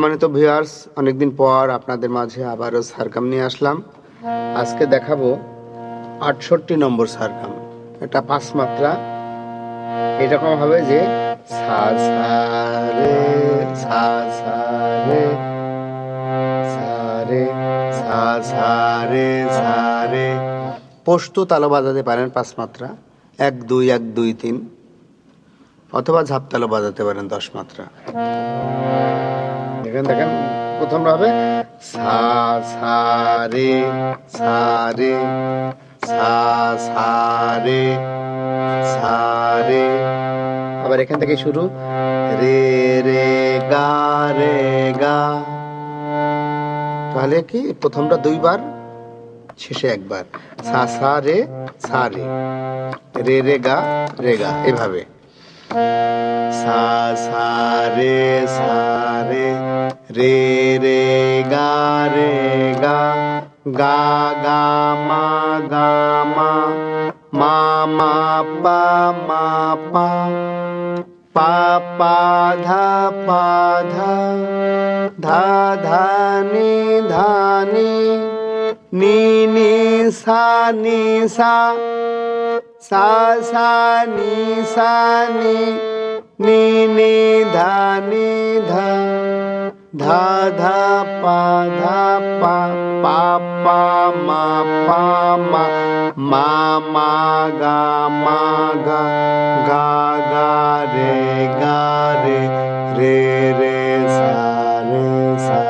সম্মানিত ভিউয়ার্স, অনেকদিন পর আপনাদের মাঝে আবারও সারগাম নিয়ে আসলাম। আজকে দেখাবো 68 নম্বর সারগাম। এটা 5 মাত্রা। এরকম হবে যে সা সা রে সা সা রে সা রে সা সা রে সা রে। পোস্ত তালও বাজাতে পারেন 5 মাত্রা, 1 2 1 2 3, অথবা ঝাপতালও বাজাতে পারেন 10 মাত্রা। দেখেন প্রথম হবে সা সা রে সা রে সা সা রে সা রে। আবার এখান থেকে শুরু রে রে গা রে গা। তাহলে কি প্রথমটা 2 বার, শেষে 1 বার। সা সা রে সা রে রে রে গা এভাবে। সা সা রে রে রে গা গা গা মা মা মা পা পা পা ধা ধা ধা নি নি সা সা সা নি নি ধা ধা ধা পা পা পা মা মা গা গা গা রে রে রে সা সা।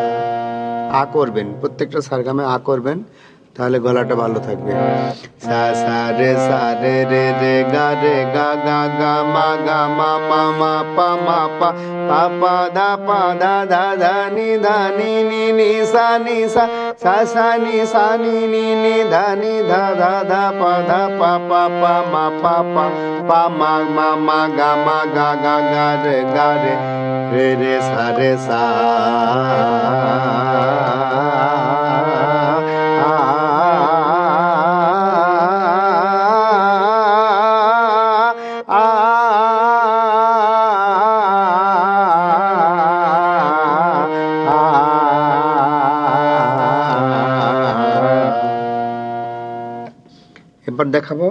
আ করবেন, প্রত্যেকটা সারগামে আ করবেন, তাহলে গলাটা ভালো থাকবে। সা সা রে রে রে গা গা গা মা মা পা পা ধা ধা ধা নি নি সা সা সা নি ধা ধা ধা পা পা মা পা মা গা গা রে রে রে সা এবার দেখাবো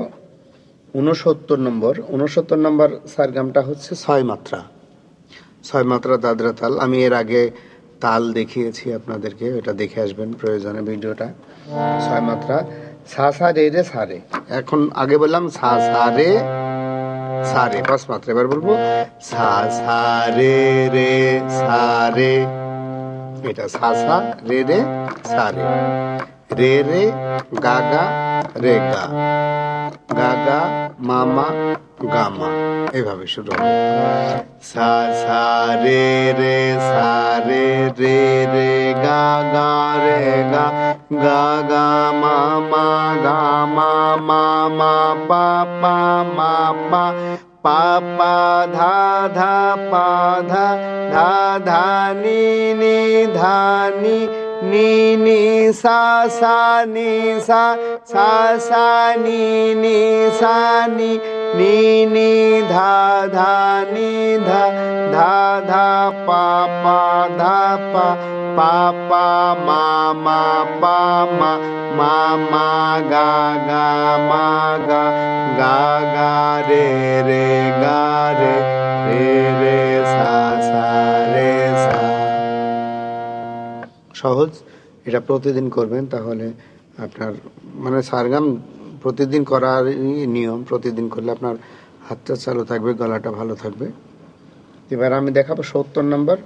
69 নম্বর। 69 নম্বর সারগামটা হচ্ছে 6 মাত্রা। 6 মাত্রা দাদরা তাল। আমি এর আগে তাল দেখিয়েছি আপনাদেরকে, এটা দেখে আসবেন প্রয়োজনে ভিডিওটা। 6 মাত্রা সা সা রে রে সা রে। এখন আগে বললাম সা সা রে 5 মাত্রা। এবার বলবো সা সা রে রে সা রে। এটা সা সা রে রে সা রে রে রে গা রে গা গা মামা গামা, এভাবে শুরু হবে। সা সা রে রে সা রে রে গা রে গা গা মামা গামা মামা পা পা ধা পা ধা নি নি সা নি সা নি ধা নি ধা পা ধা পা মা মা গা মা গা রে গা রে রে সা রে সা। সহজ, এটা প্রতিদিন করবেন, তাহলে আপনার মানে সারগাম প্রতিদিন করার নিয়ম। প্রতিদিন করলে আপনার হাতটা চালু থাকবে, গলাটা ভালো থাকবে। এবার আমি দেখাবো 70 নম্বর।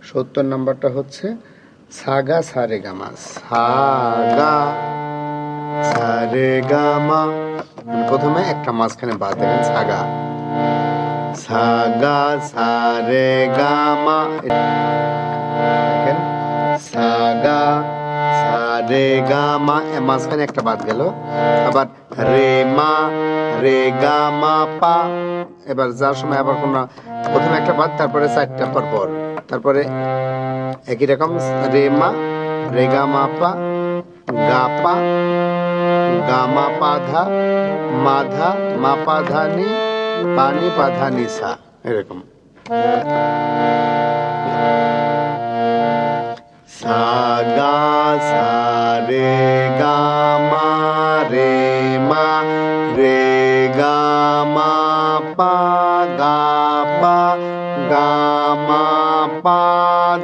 70 নম্বরটা হচ্ছে সাগা সারে গামা। সাগা সারে গামা। প্রথমে একটা মাঝখানে বাদ দেবেন, সাগা সাগা সারে গামা। দেখেন সাগা সারে গামা, মাঝখানে একটা বাদ গেল। আবার রে গা মা পা। এবার যার সময় আবার কোন প্রথমে একটা বাদ, তারপরে 4টা পর, তারপরে একই রকম রে গা মা পা গা পা গা মা পা ধা মা পা ধা নি পানি পা ধা নি সা, এরকম।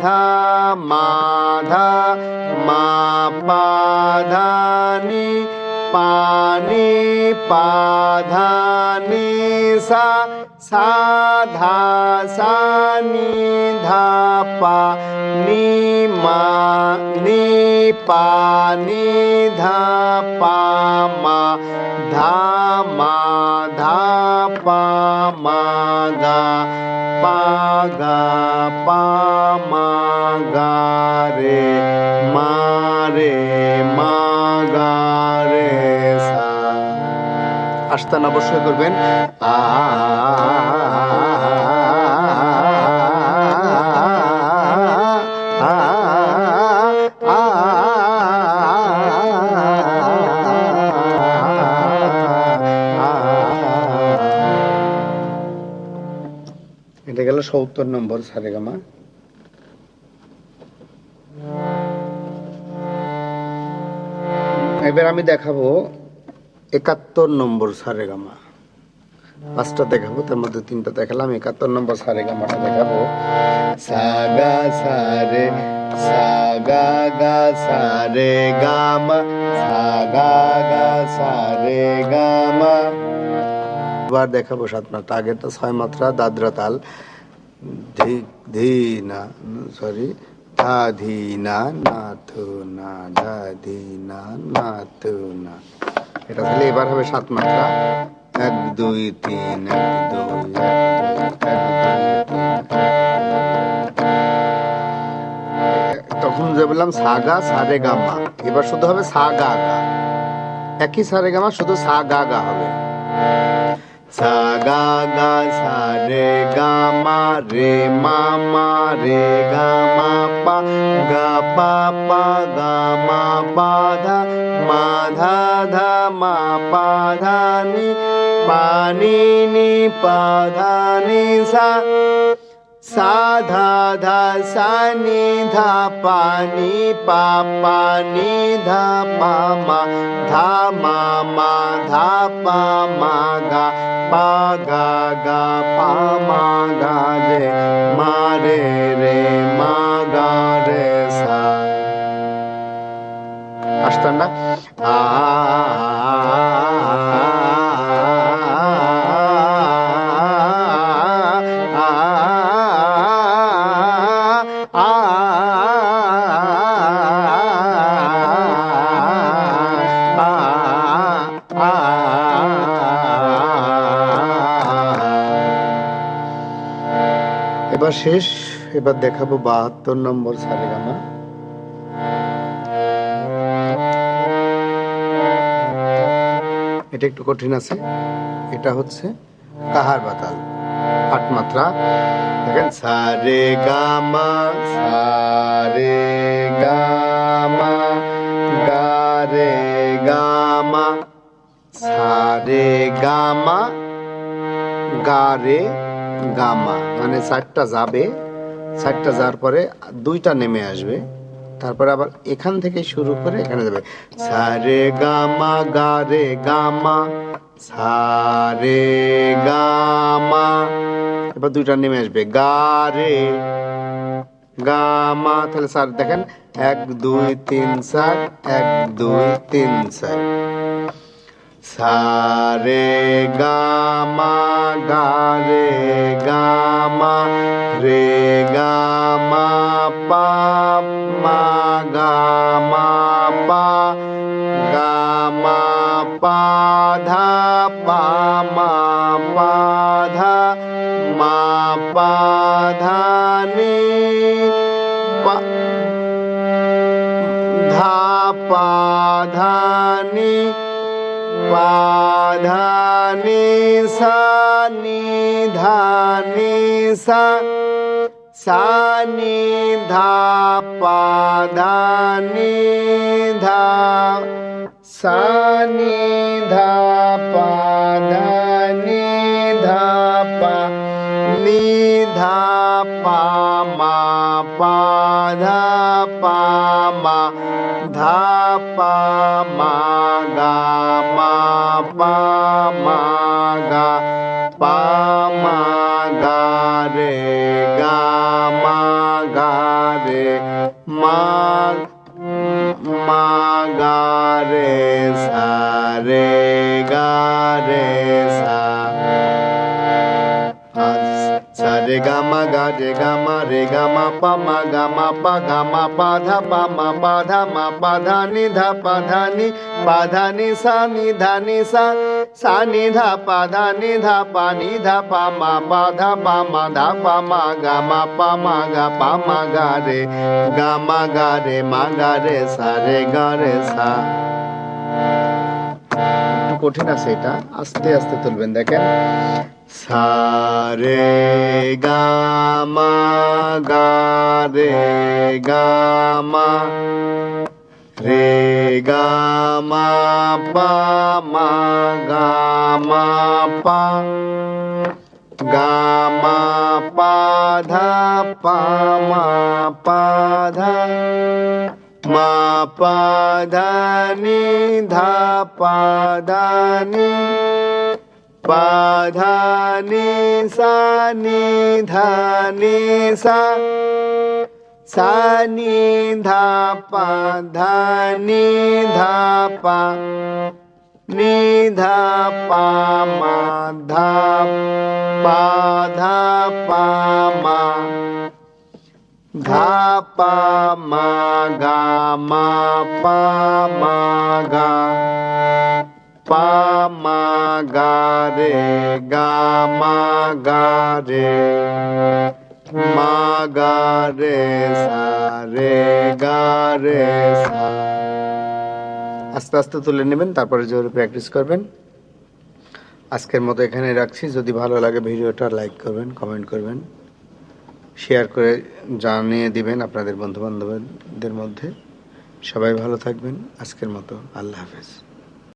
धा मा धा मा पा धा नी पा नी पा धा नी सा सा धा सा नी धा पा नी मा नी पा नी धा पा मा धा मा धा पा मा गा पा गा पा मा गा রে মা রে মা গা রে সা। আস্তান অবশ্যই করবেন। এটা গেল ৭০ নম্বর সারেগামা। এবার আমি দেখাবো ৭১ নম্বর সারেগামা। ৫টা দেখাবো, তার মধ্যে ৩টা দেখালাম। ৭১ নম্বর সারেগামাটা দেখাবো। সা গা সা রে সা গা গা সা রে গা মা সা গা গা সা রে গা মা। এবার দেখাবো ৭ মাত্রা। আগেরটা ৬ মাত্রা দাদরা তাল। ধি ধি না সরি ধা ধি না না থু না ধা ধি না না থু না। এটা তাহলে এবার হবে ৭ মাত্রা। ১ ২ ৩ ১ ২ তখন যে বললাম সা গা সা রে গা মা, এবার শুধু হবে সা গা গা। একই সা রে গা মা, শুধু সা গা গা হবে। সা গা গা সা রে গা মা রে মা মা রে গা মা পা গা পা পা গা মা পা ধা মা ধা ধা মা পা ধা নি পা নি নি পা ধা নি সা সা ধা ধা সা নি ধা পা নি পা পা নি ধা পা মা ধা মা মা ধা পা মা গা পা গা গা পা মা গা রে মা রে রে মা গা রে সা। আসতাম না এবার শেষ। এবার দেখাবো ৭২ নম্বর সারেগামা। এটা একটু কঠিন আছে। এটা হচ্ছে কাহার বাতাল, ৮ মাত্রা। দেখেন সা রে গা মা সা রে গা মা গা রে গা মা সা রে গা মা গা রে গা মা, মানে ৪টা যাবে, ৪টা যাওয়ার পরে ২টা নেমে আসবে, তারপরে আবার এখান থেকে শুরু করে এখানে যাবে। সা রে গা মা গা রে গা মা সা রে গা মা, এবার ২টা নেমে আসবে গা রে গা মা। তাহলে স্যার দেখেন ১ ২ ৩ ৪ ১ ২ ৩ ৪। সা রে গা মা গা রে গা মা রে গা মা পা মা গা মা পা গা মা পা ধা পা মা পা ধা মা পা ধা নি পা ধা পা ধা নি পা ধা নি সা নি ধা নি সা সা নি ধা পা ধা নি ধা সা নি ধা পা ধা নি ধা পা নি ধা পা মা পা ধা পা মা ধা পা মা গা মা পা মা গা পা মা গা রে গা মা গা রে মা মা গা রে সা রে গা রে সা সা রে গা মা রে গা মা পা ধা পা ধা নি ধা পা ধা নি সা নি ধা নি সা নি ধা পা নি ধা পা মা ধা মা গা রে মা গা রে সা রে গা রে সা। একটু কঠিন আছে এটা, আস্তে আস্তে তুলবেন। দেখেন সা রে গা মা রে গা মা পা গা মা পা ধা পা ধা মা পা ধা নি ধা পা ধা নি পা ধা নি সা নি ধা নি সা সা নি ধা পা ধা নি ধা পা নি ধা পা মা ধা পা ধা পা মা ধা পা মা গা মা পা গা পা মা গা রে গা মা গা রে মা গা রে সা রে গা রে সা। আস্তে আস্তে তুলে নেবেন, তারপরে জোরে প্র্যাকটিস করবেন। আজকের মতো এখানে রাখছি। যদি ভালো লাগে ভিডিওটা লাইক করবেন, কমেন্ট করবেন, শেয়ার করে জানিয়ে দিবেন আপনাদের বন্ধু বান্ধবদের মধ্যে। সবাই ভালো থাকবেন। আজকের মতো আল্লাহ হাফেজ।